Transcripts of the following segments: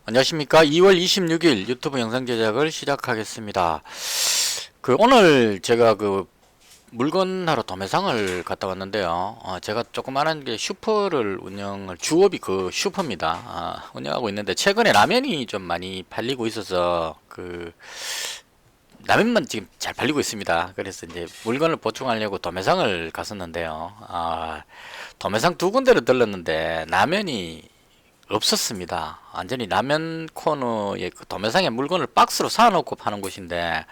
안녕하십니까. 2월 26일 유튜브 영상 제작을 시작하겠습니다. 오늘 제가 물건 하러 도매상을 갔다 왔는데요. 제가 조그마한 슈퍼를 주업이 슈퍼입니다. 운영하고 있는데 최근에 라면이 좀 많이 팔리고 있어서 라면만 지금 잘 팔리고 있습니다. 그래서 이제 물건을 보충하려고 도매상을 갔었는데요. 도매상 두 군데를 들렀는데 라면이 없었습니다. 완전히 라면 코너에 도매상에 물건을 박스로 사놓고 파는 곳인데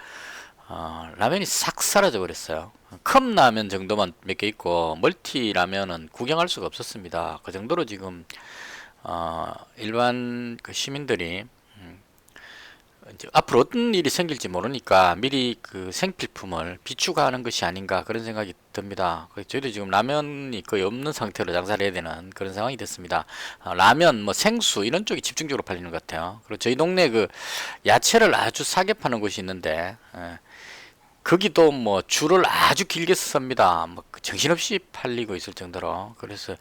라면이 싹 사라져 버렸어요. 컵라면 정도만 몇 개 있고 멀티 라면은 구경할 수가 없었습니다. 그 정도로 지금 일반 시민들이 이제 앞으로 어떤 일이 생길지 모르니까 미리 생필품을 비축하는 것이 아닌가 그런 생각이 듭니다. 저희도 지금 라면이 거의 없는 상태로 장사를 해야 되는 그런 상황이 됐습니다. 라면, 생수 이런 쪽이 집중적으로 팔리는 것 같아요. 그리고 저희 동네 야채를 아주 싸게 파는 곳이 있는데 거기도 줄을 아주 길게 섭니다. 정신없이 팔리고 있을 정도로. 그래서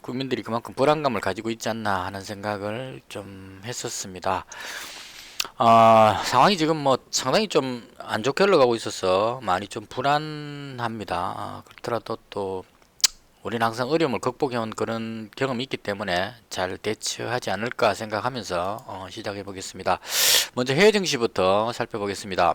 국민들이 그만큼 불안감을 가지고 있지 않나 하는 생각을 좀 했었습니다. 상황이 지금 상당히 좀 안 좋게 흘러가고 있어서 많이 좀 불안합니다. 그렇더라도 또 우리는 항상 어려움을 극복해온 그런 경험이 있기 때문에 잘 대처하지 않을까 생각하면서 시작해 보겠습니다. 먼저 해외 증시부터 살펴보겠습니다.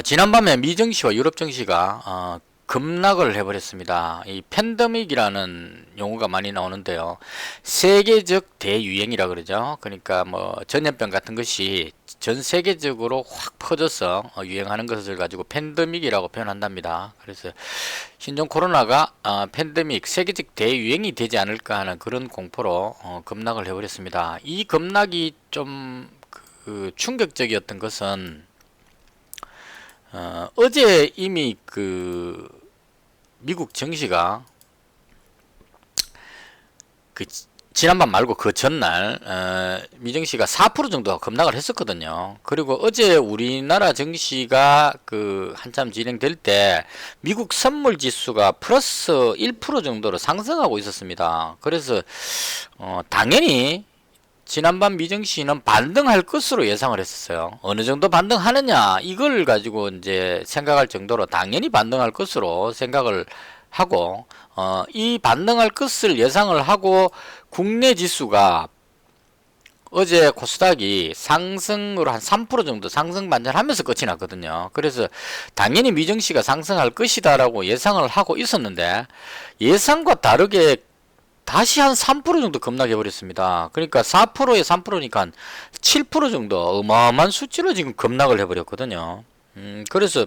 지난밤에 미 증시와 유럽 증시가 급락을 해버렸습니다. 이 팬데믹이라는 용어가 많이 나오는데요. 세계적 대유행이라 그러죠. 그러니까 전염병 같은 것이 전 세계적으로 확 퍼져서 유행하는 것을 가지고 팬데믹이라고 표현한답니다. 그래서 신종 코로나가 팬데믹 세계적 대유행이 되지 않을까 하는 그런 공포로 급락을 해버렸습니다. 이 급락이 좀 충격적이었던 것은 어제 이미 미국 증시가 지난밤 말고 그 전날 미증시가 4% 정도 급락을 했었거든요. 그리고 어제 우리나라 증시가 한참 진행될 때 미국 선물 지수가 플러스 1% 정도로 상승하고 있었습니다. 그래서 당연히 지난밤 미증시는 반등할 것으로 예상을 했었어요. 어느 정도 반등하느냐 이걸 가지고 이제 생각할 정도로 당연히 반등할 것으로 생각을 하고 이 반등할 것을 예상을 하고 국내 지수가 어제 코스닥이 상승으로 한 3% 정도 상승 반전하면서 끝이 났거든요. 그래서 당연히 미증시가 상승할 것이다 라고 예상을 하고 있었는데 예상과 다르게 다시 한 3% 정도 급락해 버렸습니다. 그러니까 4%에 3%니까 7% 정도 어마어마한 수치로 지금 급락을 해 버렸거든요. 그래서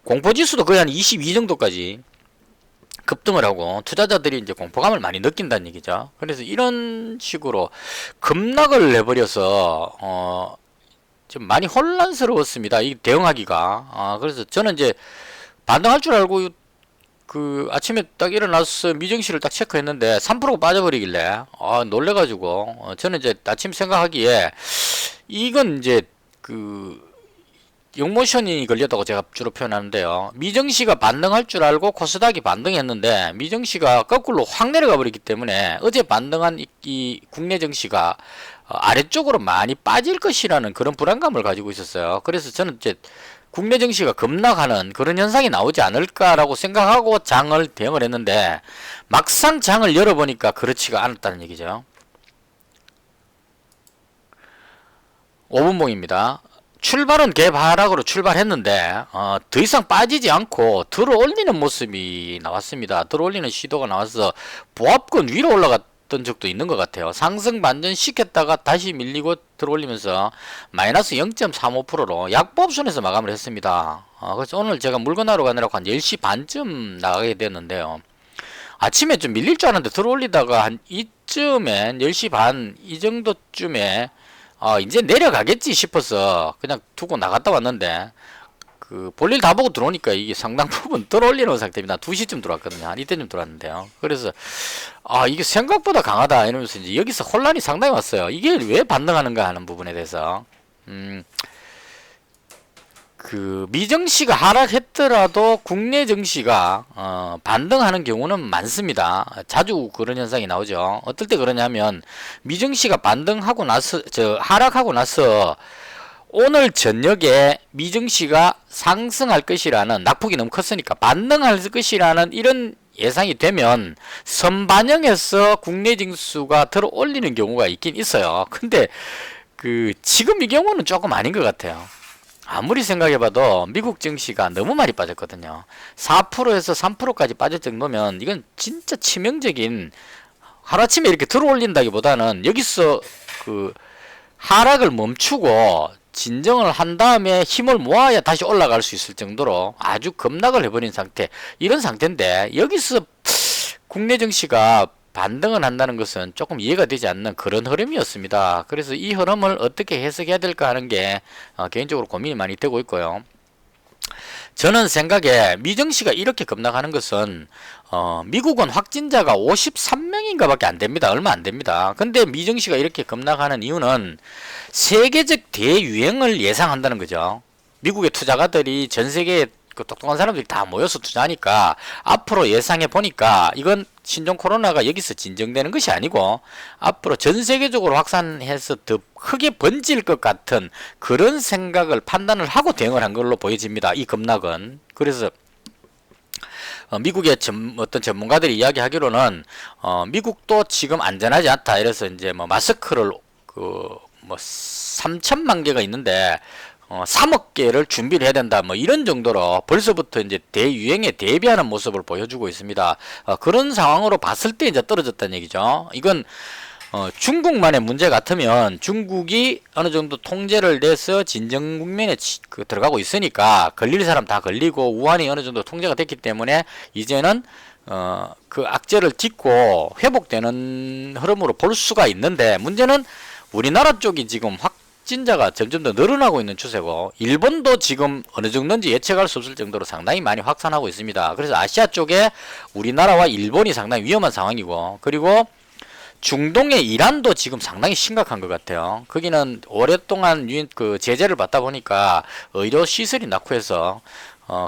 공포지수도 거의 한 22 정도까지 급등을 하고 투자자들이 이제 공포감을 많이 느낀다는 얘기죠. 그래서 이런 식으로 급락을 해버려서 좀 많이 혼란스러웠습니다. 이 대응하기가. 그래서 저는 이제 반등할 줄 알고 아침에 딱 일어나서 미증시를 딱 체크했는데 3%가 빠져버리길래 놀래가지고 저는 이제 아침 생각하기에 이건 이제 영모션이 걸렸다고 제가 주로 표현하는데요. 미증시가 반등할 줄 알고 코스닥이 반등했는데 미증시가 거꾸로 확 내려가 버리기 때문에 어제 반등한 이 국내 증시가 아래쪽으로 많이 빠질 것이라는 그런 불안감을 가지고 있었어요. 그래서 저는 이제 국내 증시가 급락하는 그런 현상이 나오지 않을까라고 생각하고 장을 대응을 했는데 막상 장을 열어보니까 그렇지가 않았다는 얘기죠. 5분봉입니다. 출발은 개바락으로 출발했는데 더 이상 빠지지 않고 들어 올리는 모습이 나왔습니다. 들어 올리는 시도가 나와서 보합권 위로 올라갔던 적도 있는 것 같아요. 상승 반전 시켰다가 다시 밀리고 들어 올리면서 마이너스 0.35%로 약보합선에서 마감을 했습니다. 그래서 오늘 제가 물건 하러 가느라고 한 10시 반쯤 나가게 됐는데요. 아침에 좀 밀릴 줄 알았는데 들어 올리다가 한 이쯤에 10시 반 이 정도쯤에 이제 내려가겠지 싶어서 그냥 두고 나갔다 왔는데 볼일 다 보고 들어오니까 이게 상당 부분 들어올리는 상태입니다. 2시쯤 들어왔거든요. 한 이때쯤 들어왔는데요. 그래서 이게 생각보다 강하다 이러면서 이제 여기서 혼란이 상당히 왔어요. 이게 왜 반등하는가 하는 부분에 대해서 그 미증시가 하락했더라도 국내 증시가 반등하는 경우는 많습니다. 자주 그런 현상이 나오죠. 어떨 때 그러냐면 미증시가 반등하고 나서 하락하고 나서 오늘 저녁에 미증시가 상승할 것이라는 낙폭이 너무 컸으니까 반등할 것이라는 이런 예상이 되면 선반영해서 국내 증시가 들어 올리는 경우가 있긴 있어요. 근데 그 지금 이 경우는 조금 아닌 것 같아요. 아무리 생각해봐도 미국 증시가 너무 많이 빠졌거든요. 4%에서 3%까지 빠질 정도면 이건 진짜 치명적인, 하루아침에 이렇게 들어올린다기보다는 여기서 그 하락을 멈추고 진정을 한 다음에 힘을 모아야 다시 올라갈 수 있을 정도로 아주 급락을 해버린 상태, 이런 상태인데 여기서 국내 증시가 반등을 한다는 것은 조금 이해가 되지 않는 그런 흐름이었습니다. 그래서 이 흐름을 어떻게 해석해야 될까 하는 게 개인적으로 고민이 많이 되고 있고요. 저는 생각에 미증시가 이렇게 급락하는 것은 미국은 확진자가 53명인가 밖에 안 됩니다. 얼마 안 됩니다. 근데 미증시가 이렇게 급락하는 이유는 세계적 대유행을 예상한다는 거죠. 미국의 투자가들이 전 세계에 그 똑똑한 사람들이 다 모여서 투자하니까 앞으로 예상해 보니까 이건 신종 코로나가 여기서 진정되는 것이 아니고 앞으로 전 세계적으로 확산해서 더 크게 번질 것 같은 그런 생각을 판단을 하고 대응을 한 걸로 보여집니다. 이 급락은. 그래서 미국의 어떤 전문가들이 이야기하기로는 미국도 지금 안전하지 않다. 이래서 이제 뭐 마스크를 뭐 3천만 개가 있는데 3억 개를 준비를 해야 된다. 뭐 이런 정도로 벌써부터 이제 대유행에 대비하는 모습을 보여주고 있습니다. 그런 상황으로 봤을 때 이제 떨어졌다는 얘기죠. 이건 중국만의 문제 같으면 중국이 어느 정도 통제를 내서 진정 국면에 들어가고 있으니까 걸릴 사람 다 걸리고 우한이 어느 정도 통제가 됐기 때문에 이제는 그 악재를 딛고 회복되는 흐름으로 볼 수가 있는데 문제는 우리나라 쪽이 지금 확진자가 점점 더 늘어나고 있는 추세고 일본도 지금 어느 정도인지 예측할 수 없을 정도로 상당히 많이 확산하고 있습니다. 그래서 아시아 쪽에 우리나라와 일본이 상당히 위험한 상황이고 그리고 중동의 이란도 지금 상당히 심각한 것 같아요. 거기는 오랫동안 그 제재를 받다 보니까 의료 시설이 낙후해서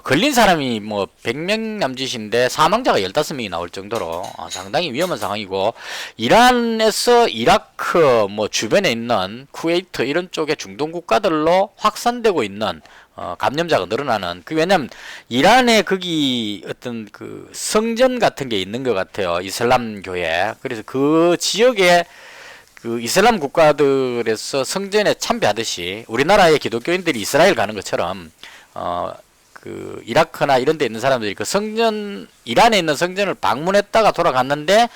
걸린 사람이 뭐 100명 남짓인데 사망자가 15명이 나올 정도로 상당히 위험한 상황이고 이란에서 이라크 뭐 주변에 있는 쿠웨이트 이런 쪽의 중동 국가들로 확산되고 있는 감염자가 늘어나는 왜냐면 이란에 거기 어떤 그 성전 같은 게 있는 것 같아요. 이슬람 교회. 그래서 그 지역에 그 이슬람 국가들에서 성전에 참배하듯이 우리나라의 기독교인들이 이스라엘 가는 것처럼 그 이라크나 이런 데 있는 사람들이 그 성전 이란에 있는 성전을 방문했다가 돌아갔는데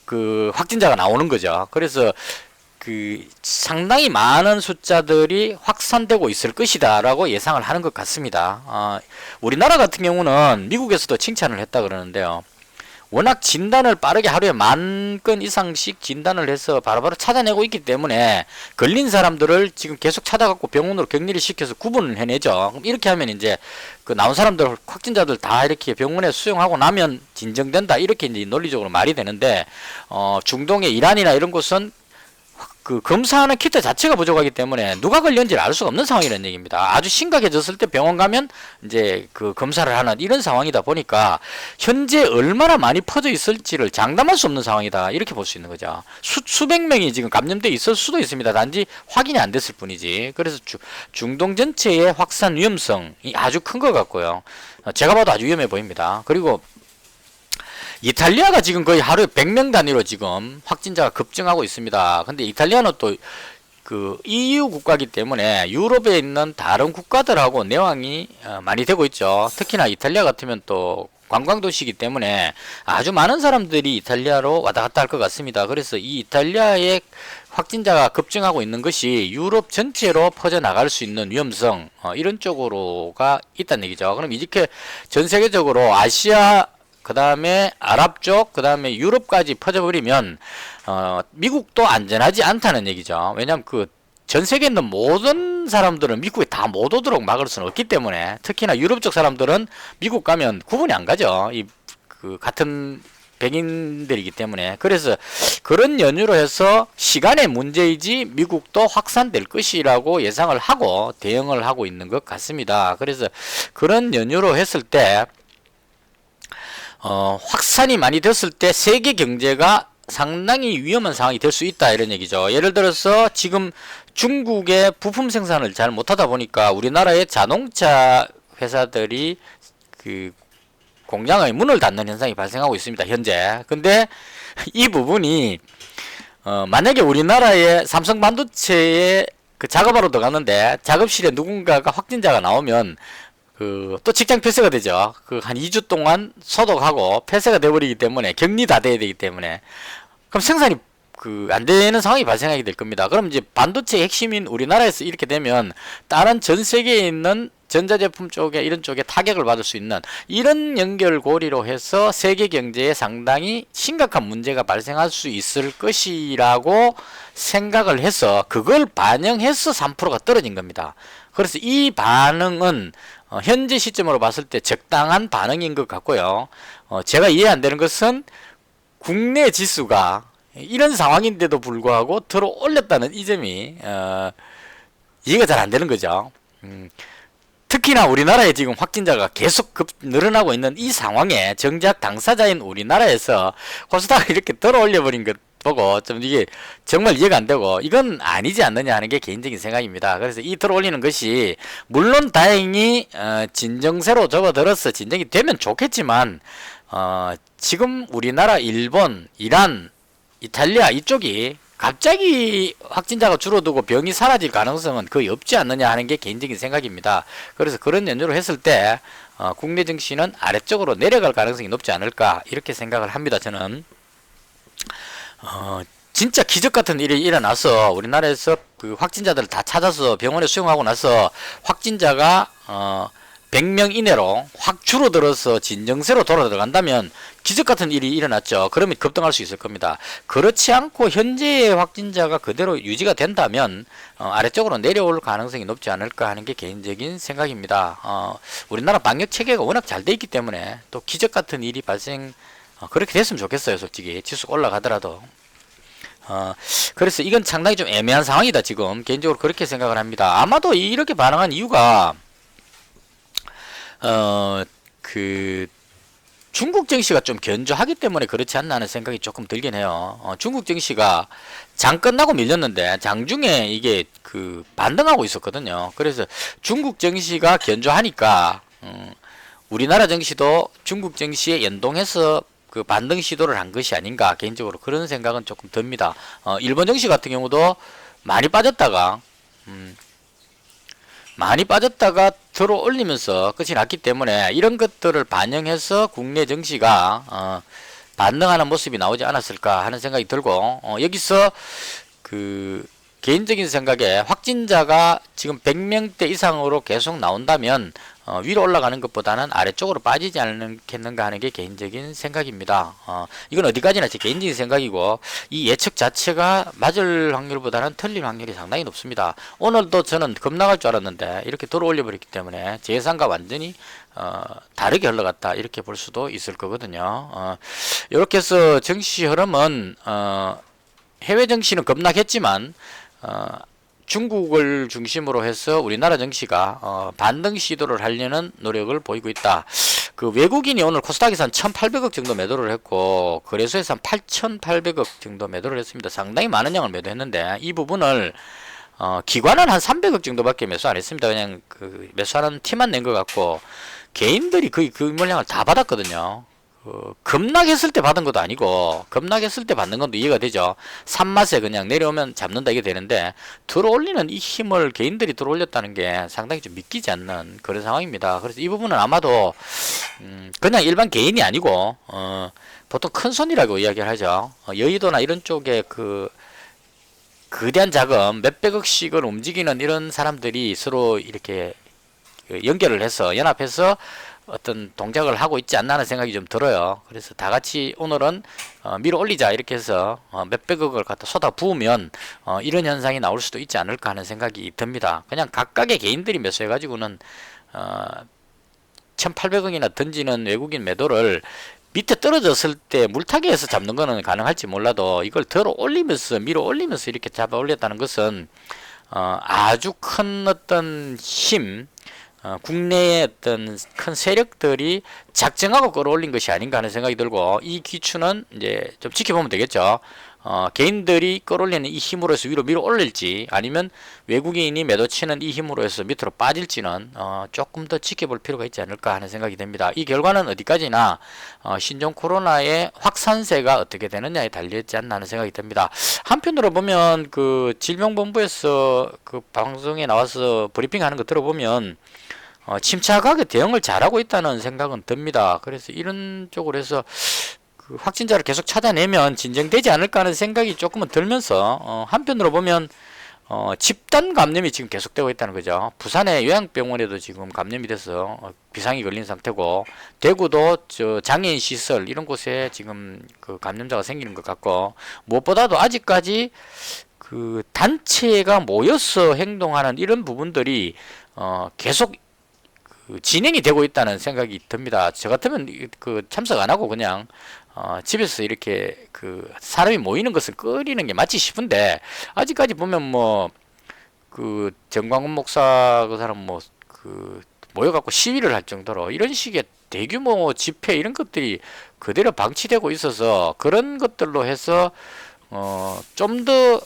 그 확진자가 나오는 거죠. 그래서 그 상당히 많은 숫자들이 확산되고 있을 것이다 라고 예상을 하는 것 같습니다. 우리나라 같은 경우는 미국에서도 칭찬을 했다 그러는데요. 워낙 진단을 빠르게 하루에 10,000건 이상씩 진단을 해서 바로바로 찾아내고 있기 때문에 걸린 사람들을 지금 계속 찾아갖고 병원으로 격리를 시켜서 구분을 해내죠. 그럼 이렇게 하면 이제 그 나온 사람들 확진자들 다 이렇게 병원에 수용하고 나면 진정된다 이렇게 이제 논리적으로 말이 되는데 중동의 이란이나 이런 곳은 그 검사하는 키트 자체가 부족하기 때문에 누가 걸렸는지 알 수가 없는 상황이라는 얘기입니다. 아주 심각해졌을 때 병원 가면 이제 그 검사를 하는 이런 상황이다 보니까 현재 얼마나 많이 퍼져 있을지를 장담할 수 없는 상황이다 이렇게 볼 수 있는 거죠. 수백 명이 지금 감염돼 있을 수도 있습니다. 단지 확인이 안 됐을 뿐이지. 그래서 중동 전체의 확산 위험성이 아주 큰 것 같고요. 제가 봐도 아주 위험해 보입니다. 그리고 이탈리아가 지금 거의 하루에 100명 단위로 지금 확진자가 급증하고 있습니다. 근데 이탈리아는 또 그 EU 국가이기 때문에 유럽에 있는 다른 국가들하고 내왕이 많이 되고 있죠. 특히나 이탈리아 같으면 또 관광도시이기 때문에 아주 많은 사람들이 이탈리아로 왔다 갔다 할 것 같습니다. 그래서 이 이탈리아의 확진자가 급증하고 있는 것이 유럽 전체로 퍼져나갈 수 있는 위험성 이런 쪽으로가 있다는 얘기죠. 그럼 이렇게 전 세계적으로 아시아 그 다음에 아랍 쪽, 그 다음에 유럽까지 퍼져버리면 미국도 안전하지 않다는 얘기죠. 왜냐하면 그 전 세계에 있는 모든 사람들은 미국에 다 못 오도록 막을 수는 없기 때문에 특히나 유럽 쪽 사람들은 미국 가면 구분이 안 가죠. 그 같은 백인들이기 때문에, 그래서 그런 연유로 해서 시간의 문제이지 미국도 확산될 것이라고 예상을 하고 대응을 하고 있는 것 같습니다. 그래서 그런 연유로 했을 때 확산이 많이 됐을 때 세계 경제가 상당히 위험한 상황이 될 수 있다, 이런 얘기죠. 예를 들어서 지금 중국의 부품 생산을 잘 못하다 보니까 우리나라의 자동차 회사들이 그 공장의 문을 닫는 현상이 발생하고 있습니다, 현재. 근데 이 부분이 만약에 우리나라의 삼성 반도체에 그 작업하러 들어갔는데 작업실에 누군가가 확진자가 나오면 또 직장 폐쇄가 되죠. 한 2주 동안 소독하고 폐쇄가 돼버리기 때문에, 격리 다 돼야 되기 때문에, 그럼 생산이 안 되는 상황이 발생하게 될 겁니다. 그럼 이제 반도체 핵심인 우리나라에서 이렇게 되면 다른 전 세계에 있는 전자제품 쪽에, 이런 쪽에 타격을 받을 수 있는, 이런 연결고리로 해서 세계 경제에 상당히 심각한 문제가 발생할 수 있을 것이라고 생각을 해서 그걸 반영해서 3%가 떨어진 겁니다. 그래서 이 반응은 현재 시점으로 봤을 때 적당한 반응인 것 같고요. 제가 이해 안 되는 것은 국내 지수가 이런 상황인데도 불구하고 들어 올렸다는 이 점이 이해가 잘 안 되는 거죠. 특히나 우리나라에 지금 확진자가 계속 늘어나고 있는 이 상황에 정작 당사자인 우리나라에서 코스닥을 이렇게 들어 올려버린 것 보고 좀 이게 정말 이해가 안 되고, 이건 아니지 않느냐 하는 게 개인적인 생각입니다. 그래서 이 들어 올리는 것이 물론 다행히 진정세로 접어들어서 진정이 되면 좋겠지만, 지금 우리나라, 일본, 이란, 이탈리아 이쪽이 갑자기 확진자가 줄어들고 병이 사라질 가능성은 거의 없지 않느냐 하는 게 개인적인 생각입니다. 그래서 그런 연유로 했을 때 국내 증시는 아래쪽으로 내려갈 가능성이 높지 않을까, 이렇게 생각을 합니다. 저는 진짜 기적 같은 일이 일어나서 우리나라에서 그 확진자들을 다 찾아서 병원에 수용하고 나서 확진자가 100명 이내로 확 줄어들어서 진정세로 돌아 들어간다면 기적 같은 일이 일어났죠. 그러면 급등할 수 있을 겁니다. 그렇지 않고 현재의 확진자가 그대로 유지가 된다면 아래쪽으로 내려올 가능성이 높지 않을까 하는 게 개인적인 생각입니다. 우리나라 방역 체계가 워낙 잘 돼 있기 때문에 또 기적 같은 일이 그렇게 됐으면 좋겠어요. 솔직히 지수가 올라가더라도. 그래서 이건 상당히 좀 애매한 상황이다, 지금. 개인적으로 그렇게 생각을 합니다. 아마도 이렇게 반응한 이유가 중국 증시가 좀 견조하기 때문에 그렇지 않나 하는 생각이 조금 들긴 해요. 중국 증시가 장 끝나고 밀렸는데 장중에 이게 반등하고 있었거든요. 그래서 중국 증시가 견조하니까 우리나라 증시도 중국 증시에 연동해서 반등 시도를 한 것이 아닌가, 개인적으로 그런 생각은 조금 듭니다. 일본 증시 같은 경우도 많이 빠졌다가 들어 올리면서 끝이 났기 때문에 이런 것들을 반영해서 국내 증시가 반등하는 모습이 나오지 않았을까 하는 생각이 들고, 여기서 개인적인 생각에 확진자가 지금 100명대 이상으로 계속 나온다면 위로 올라가는 것보다는 아래쪽으로 빠지지 않겠는가 하는 게 개인적인 생각입니다. 이건 어디까지나 제 개인적인 생각이고, 이 예측 자체가 맞을 확률보다는 틀릴 확률이 상당히 높습니다. 오늘도 저는 급락할 줄 알았는데 이렇게 들어 올려버렸기 때문에 제 예상과 완전히 다르게 흘러갔다, 이렇게 볼 수도 있을 거거든요. 이렇게 해서 증시 흐름은 해외 증시는 급락했지만 중국을 중심으로 해서 우리나라 증시가 반등 시도를 하려는 노력을 보이고 있다. 외국인이 오늘 코스닥에서 한 1,800억 정도 매도를 했고 거래소에서 한 8,800억 정도 매도를 했습니다. 상당히 많은 양을 매도했는데 이 부분을 기관은 한 300억 정도밖에 매수 안 했습니다. 그냥 매수하는 티만 낸 것 같고 개인들이 거의 그 물량을 다 받았거든요. 급락했을 때 받은 것도 아니고 급락했을 때 받는 것도 이해가 되죠. 산맛에 그냥 내려오면 잡는다, 이게 되는데 들어올리는 이 힘을 개인들이 들어올렸다는 게 상당히 좀 믿기지 않는 그런 상황입니다. 그래서 이 부분은 아마도 그냥 일반 개인이 아니고 보통 큰 손이라고 이야기를 하죠. 여의도나 이런 쪽에 거대한 자금 몇백억씩을 움직이는 이런 사람들이 서로 이렇게 연결을 해서 연합해서 어떤 동작을 하고 있지 않나 하는 생각이 좀 들어요. 그래서 다 같이 오늘은 밀어 올리자, 이렇게 해서 몇백억을 갖다 쏟아 부으면 이런 현상이 나올 수도 있지 않을까 하는 생각이 듭니다. 그냥 각각의 개인들이 매수해 가지고는 1,800억이나 던지는 외국인 매도를 밑에 떨어졌을 때 물타기에서 잡는 거는 가능할지 몰라도 이걸 들어 올리면서 밀어 올리면서 이렇게 잡아 올렸다는 것은 아주 큰 어떤 힘, 국내의 어떤 큰 세력들이 작정하고 끌어올린 것이 아닌가 하는 생각이 들고, 이 기추는 이제 좀 지켜보면 되겠죠. 개인들이 끌어올리는 이 힘으로 해서 위로 밀어 올릴지, 아니면 외국인이 매도치는 이 힘으로 해서 밑으로 빠질지는 조금 더 지켜볼 필요가 있지 않을까 하는 생각이 됩니다. 이 결과는 어디까지나 신종 코로나의 확산세가 어떻게 되느냐에 달려있지 않나 하는 생각이 듭니다. 한편으로 보면 그 질병본부에서 그 방송에 나와서 브리핑하는 거 들어보면 침착하게 대응을 잘하고 있다는 생각은 듭니다. 그래서 이런 쪽으로 해서 그 확진자를 계속 찾아내면 진정되지 않을까 하는 생각이 조금은 들면서, 한편으로 보면 집단 감염이 지금 계속되고 있다는 거죠. 부산의 요양병원에도 지금 감염이 돼서 비상이 걸린 상태고, 대구도 저 장애인 시설 이런 곳에 지금 그 감염자가 생기는 것 같고, 무엇보다도 아직까지 그 단체가 모여서 행동하는 이런 부분들이 계속 그 진행이 되고 있다는 생각이 듭니다. 저 같으면 그 참석 안 하고 그냥 집에서 이렇게 그 사람이 모이는 것을 꺼리는 게 맞지 싶은데, 아직까지 보면 뭐 그 정광훈 목사 그 사람 뭐 그 모여갖고 시위를 할 정도로 이런 식의 대규모 집회 이런 것들이 그대로 방치되고 있어서, 그런 것들로 해서 좀 더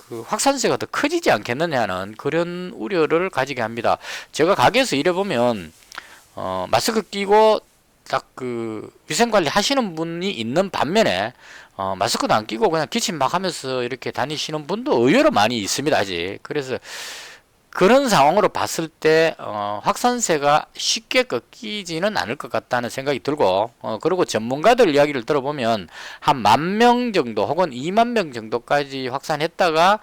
그 확산세가 더 커지지 않겠느냐는 그런 우려를 가지게 합니다. 제가 가게에서 일해보면 마스크 끼고 딱 그 위생관리 하시는 분이 있는 반면에 마스크도 안 끼고 그냥 기침 막 하면서 이렇게 다니시는 분도 의외로 많이 있습니다, 아직. 그래서 그런 상황으로 봤을 때 확산세가 쉽게 꺾이지는 않을 것 같다는 생각이 들고, 그리고 전문가들 이야기를 들어보면 한 10,000명 정도 혹은 20,000명 정도까지 확산했다가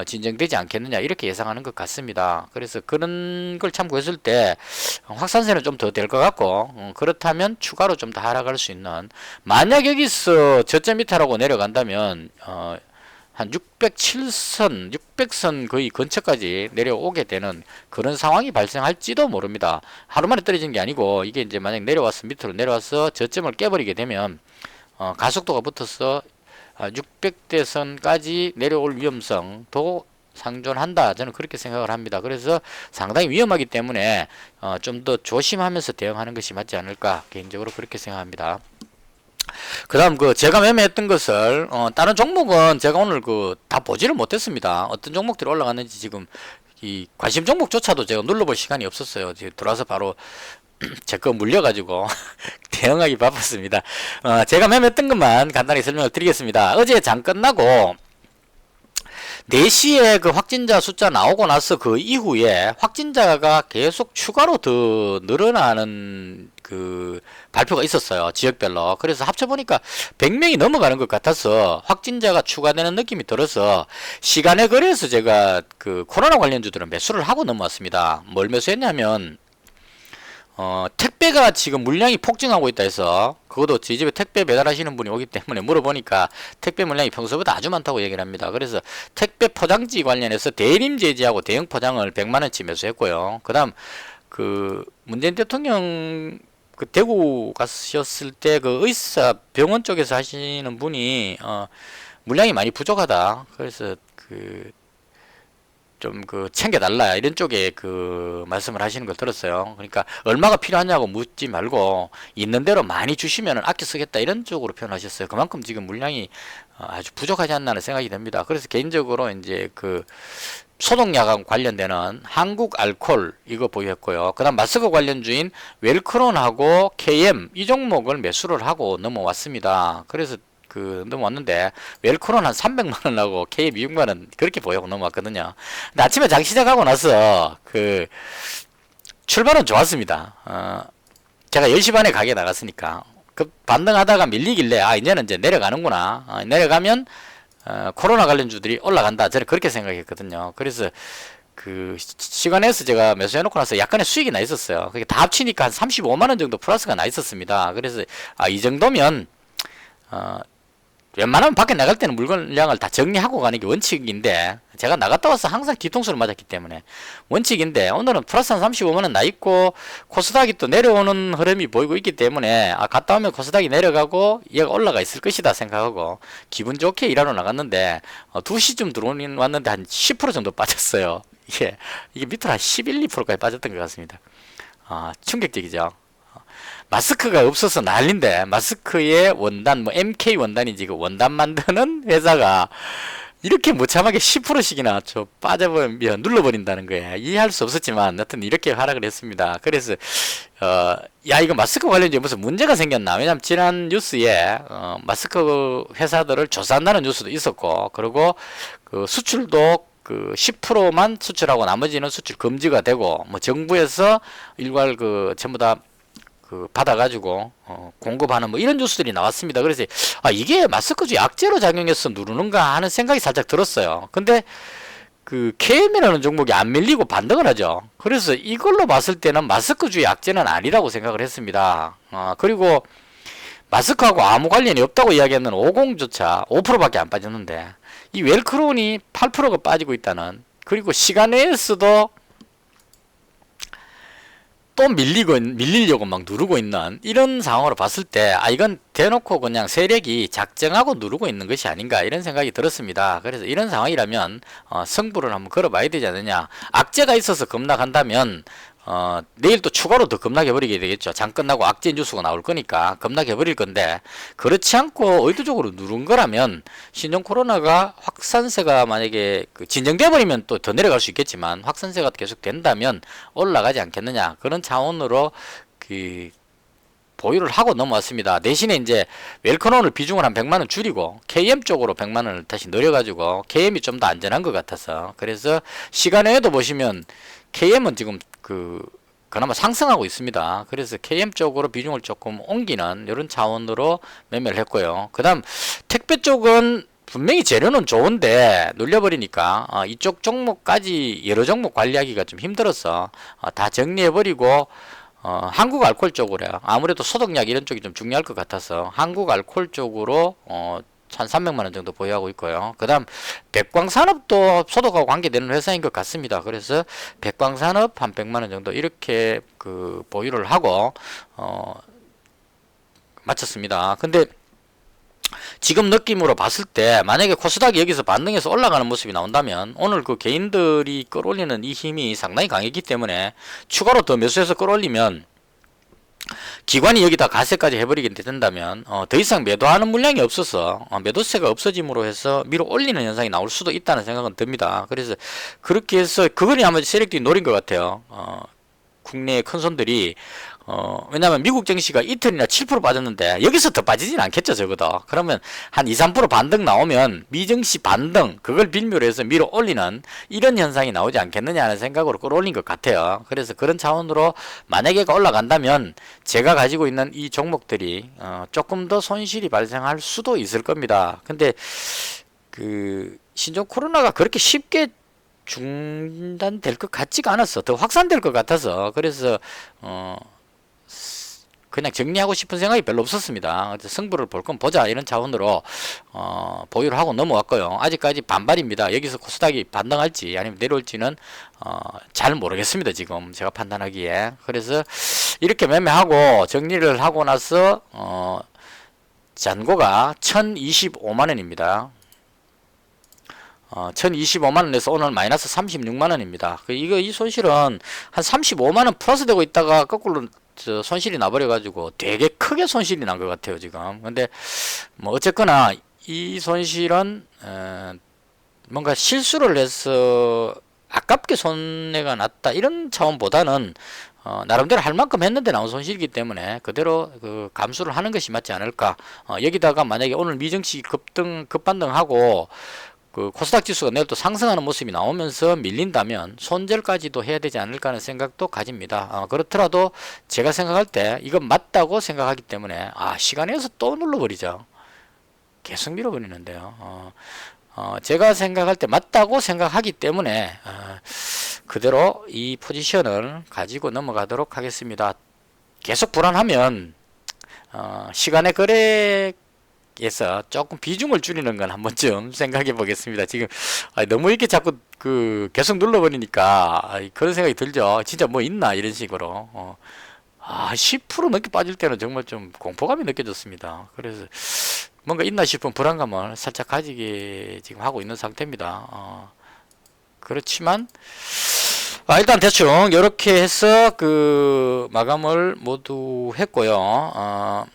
진정되지 않겠느냐 이렇게 예상하는 것 같습니다. 그래서 그런 걸 참고했을 때 확산세는 좀 더 될 것 같고, 그렇다면 추가로 좀 더 하락할 수 있는, 만약 여기서 저점 이탈하고 내려간다면 한 607선, 600선 거의 근처까지 내려오게 되는 그런 상황이 발생할지도 모릅니다. 하루 만에 떨어지는 게 아니고, 이게 이제 만약 내려와서 밑으로 내려와서 저점을 깨버리게 되면 가속도가 붙어서 600대선까지 내려올 위험성도 상존한다, 저는 그렇게 생각을 합니다. 그래서 상당히 위험하기 때문에 좀 더 조심하면서 대응하는 것이 맞지 않을까, 개인적으로 그렇게 생각합니다. 그 다음 그 제가 매매했던 것을 다른 종목은 제가 오늘 그 다 보지를 못했습니다. 어떤 종목들이 올라갔는지 지금 이 관심 종목조차도 제가 눌러볼 시간이 없었어요. 지금 들어와서 바로 제 거 물려가지고 대응하기 바빴습니다. 제가 매매했던 것만 간단히 설명을 드리겠습니다. 어제 장 끝나고 4시에 그 확진자 숫자 나오고 나서 그 이후에 확진자가 계속 추가로 더 늘어나는 그 발표가 있었어요, 지역별로. 그래서 합쳐보니까 100명이 넘어가는 것 같아서 확진자가 추가되는 느낌이 들어서 시간에 걸려서 제가 그 코로나 관련주들은 매수를 하고 넘어왔습니다. 뭘 매수했냐면 택배가 지금 물량이 폭증하고 있다 해서, 그것도 저희 집에 택배 배달하시는 분이 오기 때문에 물어보니까 택배 물량이 평소보다 아주 많다고 얘기를 합니다. 그래서 택배 포장지 관련해서 대림 제지하고 대형 포장을 100만원치 매수했고요. 그 다음 그 문재인 대통령 그 대구 가셨을 때 그 의사 병원 쪽에서 하시는 분이 물량이 많이 부족하다, 그래서 그 좀 그 챙겨달라 이런 쪽에 그 말씀을 하시는 걸 들었어요. 그러니까 얼마가 필요하냐고 묻지 말고 있는 대로 많이 주시면 아껴 쓰겠다 이런 쪽으로 표현하셨어요. 그만큼 지금 물량이 아주 부족하지 않나 하는 생각이 듭니다. 그래서 개인적으로 이제 그 소독약 관련되는 한국 알콜 이거 보유했고요. 그 다음 마스크 관련주인 웰크론하고 KM 이 종목을 매수를 하고 넘어왔습니다. 그래서 그 넘어왔는데 웰크론 한 300만원하고 KM 200만원 그렇게 보유하고 넘어왔거든요. 근데 아침에 장 시작하고 나서 그 출발은 좋았습니다. 제가 10시 반에 가게 나갔으니까 그 반등하다가 밀리길래 이제는 이제 내려가는구나, 내려가면 코로나 관련주들이 올라간다, 저는 그렇게 생각했거든요. 그래서 그 시간에서 제가 매수해놓고 나서 약간의 수익이 나 있었어요. 그게 다 합치니까 한 35만원 정도 플러스가 나 있었습니다. 그래서 이 정도면 웬만하면 밖에 나갈 때는 물건량을 다 정리하고 가는 게 원칙인데, 제가 나갔다 와서 항상 뒤통수를 맞았기 때문에 원칙인데, 오늘은 플러스 한 35만원 나 있고 코스닥이 또 내려오는 흐름이 보이고 있기 때문에 갔다 오면 코스닥이 내려가고 얘가 올라가 있을 것이다 생각하고 기분 좋게 일하러 나갔는데 2시쯤 들어오긴 왔는데 한 10% 정도 빠졌어요. 이게 밑으로 한 11, 2%까지 빠졌던 것 같습니다. 충격적이죠. 마스크가 없어서 난린데, 마스크의 원단, 뭐 MK 원단인지 그 원단 만드는 회사가 이렇게 무참하게 10%씩이나 빠져버리면 눌러버린다는 거예요. 이해할 수 없었지만 여튼 이렇게 하락을 했습니다. 그래서 야, 이거 마스크 관련주에 무슨 문제가 생겼나. 왜냐면 지난 뉴스에 마스크 회사들을 조사한다는 뉴스도 있었고, 그리고 그 수출도 그 10%만 수출하고 나머지는 수출 금지가 되고, 뭐 정부에서 일괄 전부 다 받아가지고 공급하는 뭐 이런 뉴스들이 나왔습니다. 그래서 이게 마스크주 약재로 작용해서 누르는가 하는 생각이 살짝 들었어요. 근데 그 KM이라는 종목이 안 밀리고 반등을 하죠. 그래서 이걸로 봤을 때는 마스크주 약재는 아니라고 생각을 했습니다. 그리고 마스크하고 아무 관련이 없다고 이야기하는 50조차 5%밖에 안 빠졌는데, 이 웰크론이 8%가 빠지고 있다는, 그리고 시간에서도 또 밀리려고 막 누르고 있는 이런 상황으로 봤을 때, 이건 대놓고 그냥 세력이 작정하고 누르고 있는 것이 아닌가, 이런 생각이 들었습니다. 그래서 이런 상황이라면 승부를 한번 걸어봐야 되지 않느냐. 악재가 있어서 급락한다면 내일 또 추가로 더 급락해버리게 되겠죠. 장 끝나고 악재 뉴스가 나올 거니까 급락해버릴 건데, 그렇지 않고 의도적으로 누른 거라면 신종 코로나가 확산세가 만약에 진정돼 버리면 또 더 내려갈 수 있겠지만, 확산세가 계속 된다면 올라가지 않겠느냐, 그런 차원으로 보유를 하고 넘어왔습니다. 대신에 이제 웰컨온을 비중을 한 100만원 줄이고 KM 쪽으로 100만원을 다시 늘려가지고, KM이 좀 더 안전한 것 같아서, 그래서 시간에도 보시면 KM은 지금 그나마 상승하고 있습니다. 그래서 KM 쪽으로 비중을 조금 옮기는 이런 차원으로 매매를 했고요. 그 다음 택배 쪽은 분명히 재료는 좋은데 눌려버리니까 이쪽 종목까지 여러 종목 관리하기가 좀 힘들어서 다 정리해버리고 한국 알코올 쪽으로, 아무래도 소독약 이런 쪽이 좀 중요할 것 같아서 한국 알코올 쪽으로 한 300만원 정도 보유하고 있고요. 그 다음 백광산업도 소독하고 관계되는 회사인 것 같습니다. 그래서 백광산업 한 100만원 정도 이렇게 보유를 하고 마쳤습니다. 근데 지금 느낌으로 봤을 때, 만약에 코스닥이 여기서 반등해서 올라가는 모습이 나온다면, 오늘 개인들이 끌어올리는 이 힘이 상당히 강했기 때문에 추가로 더 매수해서 끌어올리면, 기관이 여기다 가세까지 해버리게 된다면 더 이상 매도하는 물량이 없어서 매도세가 없어짐으로 해서 밀어 올리는 현상이 나올 수도 있다는 생각은 듭니다. 그래서 그렇게 해서 그거는 아마 세력들이 노린 것 같아요. 국내의 큰 손들이 왜냐하면 미국 증시가 이틀이나 7% 빠졌는데 여기서 더 빠지진 않겠죠, 적어도. 그러면 한 2, 3% 반등 나오면 미증시 반등, 그걸 빌미로 해서 밀어 올리는 이런 현상이 나오지 않겠느냐 하는 생각으로 끌어올린 것 같아요. 그래서 그런 차원으로 만약에 올라간다면 제가 가지고 있는 이 종목들이 조금 더 손실이 발생할 수도 있을 겁니다. 근데 신종 코로나가 그렇게 쉽게 중단될 것 같지가 않았어. 더 확산될 것 같아서. 그래서 그냥 정리하고 싶은 생각이 별로 없었습니다. 승부를 볼 건 보자, 이런 차원으로 보유를 하고 넘어왔고요. 아직까지 반발입니다. 여기서 코스닥이 반등할지 아니면 내려올지는 잘 모르겠습니다, 지금 제가 판단하기에. 그래서 이렇게 매매하고 정리를 하고 나서 잔고가 1025만원입니다 1025만원에서 오늘 마이너스 36만원입니다 이 손실은 한 35만원 플러스 되고 있다가 거꾸로 손실이 나버려가지고 되게 크게 손실이 난 것 같아요, 지금. 근데 뭐 어쨌거나 이 손실은 뭔가 실수를 해서 아깝게 손해가 났다, 이런 차원보다는 나름대로 할 만큼 했는데 나온 손실이기 때문에 그대로 감수를 하는 것이 맞지 않을까. 여기다가 만약에 오늘 미증시 급반등하고 코스닥 지수가 내일 또 상승하는 모습이 나오면서 밀린다면 손절까지도 해야 되지 않을까 하는 생각도 가집니다. 그렇더라도 제가 생각할 때 이건 맞다고 생각하기 때문에 시간에서 또 눌러버리죠. 계속 밀어버리는데요. 제가 생각할 때 맞다고 생각하기 때문에 그대로 이 포지션을 가지고 넘어가도록 하겠습니다. 계속 불안하면 시간의 거래 해서 조금 비중을 줄이는 건 한 번쯤 생각해 보겠습니다. 지금 너무 이렇게 자꾸 계속 눌러버리니까 그런 생각이 들죠. 진짜 뭐 있나 이런 식으로. 10% 넘게 빠질 때는 정말 좀 공포감이 느껴졌습니다. 그래서 뭔가 있나 싶은 불안감을 살짝 가지게 지금 하고 있는 상태입니다. 그렇지만 일단 대충 이렇게 해서 마감을 모두 했고요.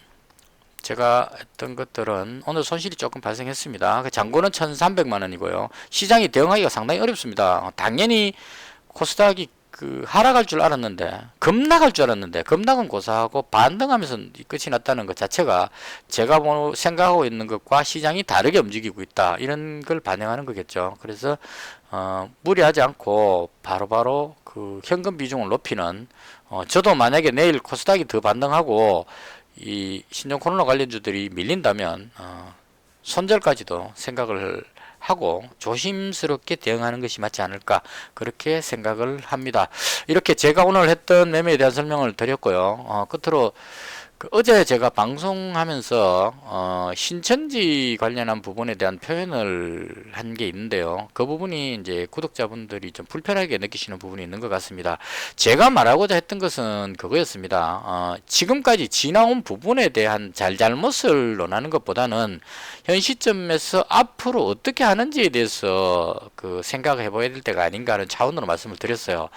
제가 했던 것들은 오늘 손실이 조금 발생했습니다. 잔고는 1,300만원이고요. 시장이 대응하기가 상당히 어렵습니다. 당연히 코스닥이 하락할 줄 알았는데, 급락할 줄 알았는데, 급락은 고사하고 반등하면서 끝이 났다는 것 자체가 제가 생각하고 있는 것과 시장이 다르게 움직이고 있다. 이런 걸 반영하는 거겠죠. 그래서, 무리하지 않고 바로바로 현금 비중을 높이는, 저도 만약에 내일 코스닥이 더 반등하고, 이 신종 코로나 관련주들이 밀린다면 손절까지도 생각을 하고 조심스럽게 대응하는 것이 맞지 않을까 그렇게 생각을 합니다. 이렇게 제가 오늘 했던 매매에 대한 설명을 드렸고요. 끝으로 어제 제가 방송하면서 신천지 관련한 부분에 대한 표현을 한 게 있는데요. 그 부분이 이제 구독자분들이 좀 불편하게 느끼시는 부분이 있는 것 같습니다. 제가 말하고자 했던 것은 그거였습니다. 지금까지 지나온 부분에 대한 잘잘못을 논하는 것보다는 현 시점에서 앞으로 어떻게 하는지에 대해서 생각을 해봐야 될 때가 아닌가 하는 차원으로 말씀을 드렸어요.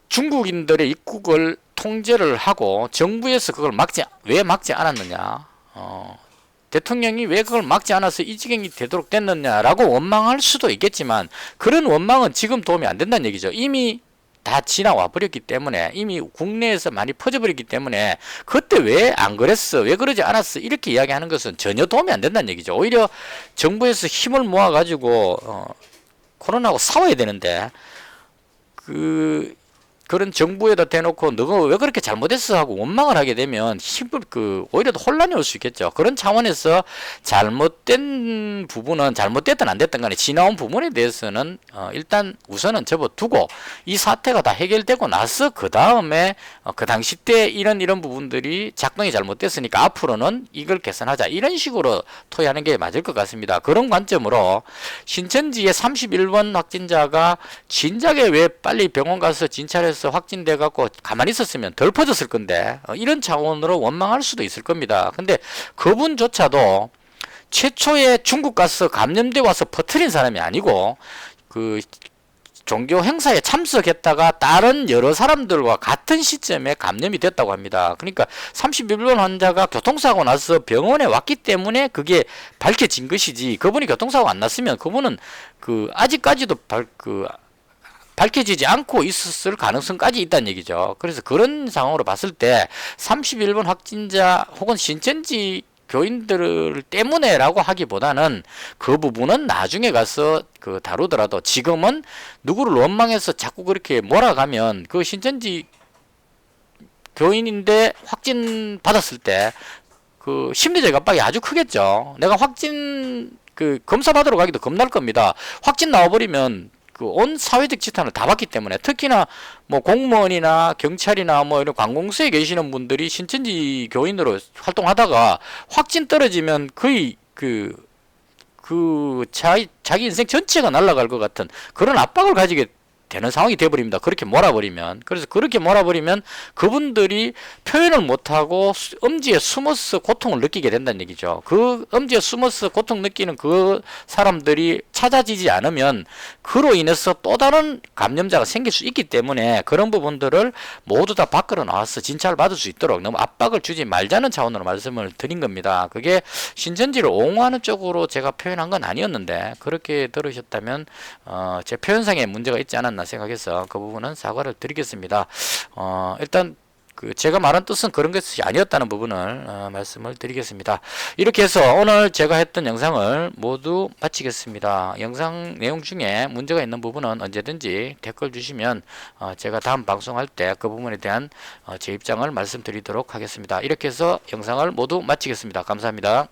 중국인들의 입국을 통제를 하고 정부에서 그걸 왜 막지 않았느냐, 대통령이 왜 그걸 막지 않아서 이 지경이 되도록 됐느냐라고 원망할 수도 있겠지만 그런 원망은 지금 도움이 안 된다는 얘기죠. 이미 다 지나와 버렸기 때문에, 이미 국내에서 많이 퍼져버렸기 때문에 그때 왜 안 그랬어, 왜 그러지 않았어 이렇게 이야기하는 것은 전혀 도움이 안 된다는 얘기죠. 오히려 정부에서 힘을 모아 가지고 코로나하고 싸워야 되는데 그런 정부에다 대놓고 너가 왜 그렇게 잘못했어 하고 원망을 하게 되면 오히려 더 혼란이 올 수 있겠죠. 그런 차원에서 잘못된 부분은 잘못됐든 안 됐든 간에 지나온 부분에 대해서는 일단 우선은 접어두고 이 사태가 다 해결되고 나서 그 다음에 그 당시 때 이런 부분들이 작동이 잘못됐으니까 앞으로는 이걸 개선하자 이런 식으로 토의하는 게 맞을 것 같습니다. 그런 관점으로 신천지의 31번 확진자가 진작에 왜 빨리 병원 가서 진찰해서 확진돼 갖고 가만히 있었으면 덜 퍼졌을 건데 이런 차원으로 원망할 수도 있을 겁니다. 근데 그분조차도 최초에 중국 가서 감염돼 와서 퍼뜨린 사람이 아니고 종교 행사에 참석했다가 다른 여러 사람들과 같은 시점에 감염이 됐다고 합니다. 그러니까 31번 환자가 교통사고 나서 병원에 왔기 때문에 그게 밝혀진 것이지, 그분이 교통사고 안 났으면 그분은 아직까지도 밝혀지지 않고 있었을 가능성까지 있다는 얘기죠. 그래서 그런 상황으로 봤을 때 31번 확진자 혹은 신천지 교인들 때문에라고 하기보다는 그 부분은 나중에 가서 다루더라도 지금은 누구를 원망해서 자꾸 그렇게 몰아가면 신천지 교인인데 확진 받았을 때 심리적 압박이 아주 크겠죠. 내가 확진 검사 받으러 가기도 겁날 겁니다. 확진 나와버리면 온 사회적 지탄을 다 받기 때문에, 특히나 뭐 공무원이나 경찰이나 뭐 이런 관공서에 계시는 분들이 신천지 교인으로 활동하다가 확진 떨어지면 거의 자기 인생 전체가 날아갈 것 같은 그런 압박을 가지게 되는 상황이 되어버립니다. 그렇게 몰아버리면. 그래서 그렇게 몰아버리면 그분들이 표현을 못하고 엄지에 숨어서 고통을 느끼게 된다는 얘기죠. 엄지에 숨어서 고통 느끼는 그 사람들이 찾아지지 않으면 그로 인해서 또 다른 감염자가 생길 수 있기 때문에 그런 부분들을 모두 다 밖으로 나와서 진찰을 받을 수 있도록 너무 압박을 주지 말자는 차원으로 말씀을 드린 겁니다. 그게 신천지를 옹호하는 쪽으로 제가 표현한 건 아니었는데 그렇게 들으셨다면 제 표현상에 문제가 있지 않았나 생각해서 그 부분은 사과를 드리겠습니다. 일단 제가 말한 뜻은 그런 것이 아니었다는 부분을 말씀을 드리겠습니다. 이렇게 해서 오늘 제가 했던 영상을 모두 마치겠습니다. 영상 내용 중에 문제가 있는 부분은 언제든지 댓글 주시면 제가 다음 방송할 때 그 부분에 대한 제 입장을 말씀드리도록 하겠습니다. 이렇게 해서 영상을 모두 마치겠습니다. 감사합니다.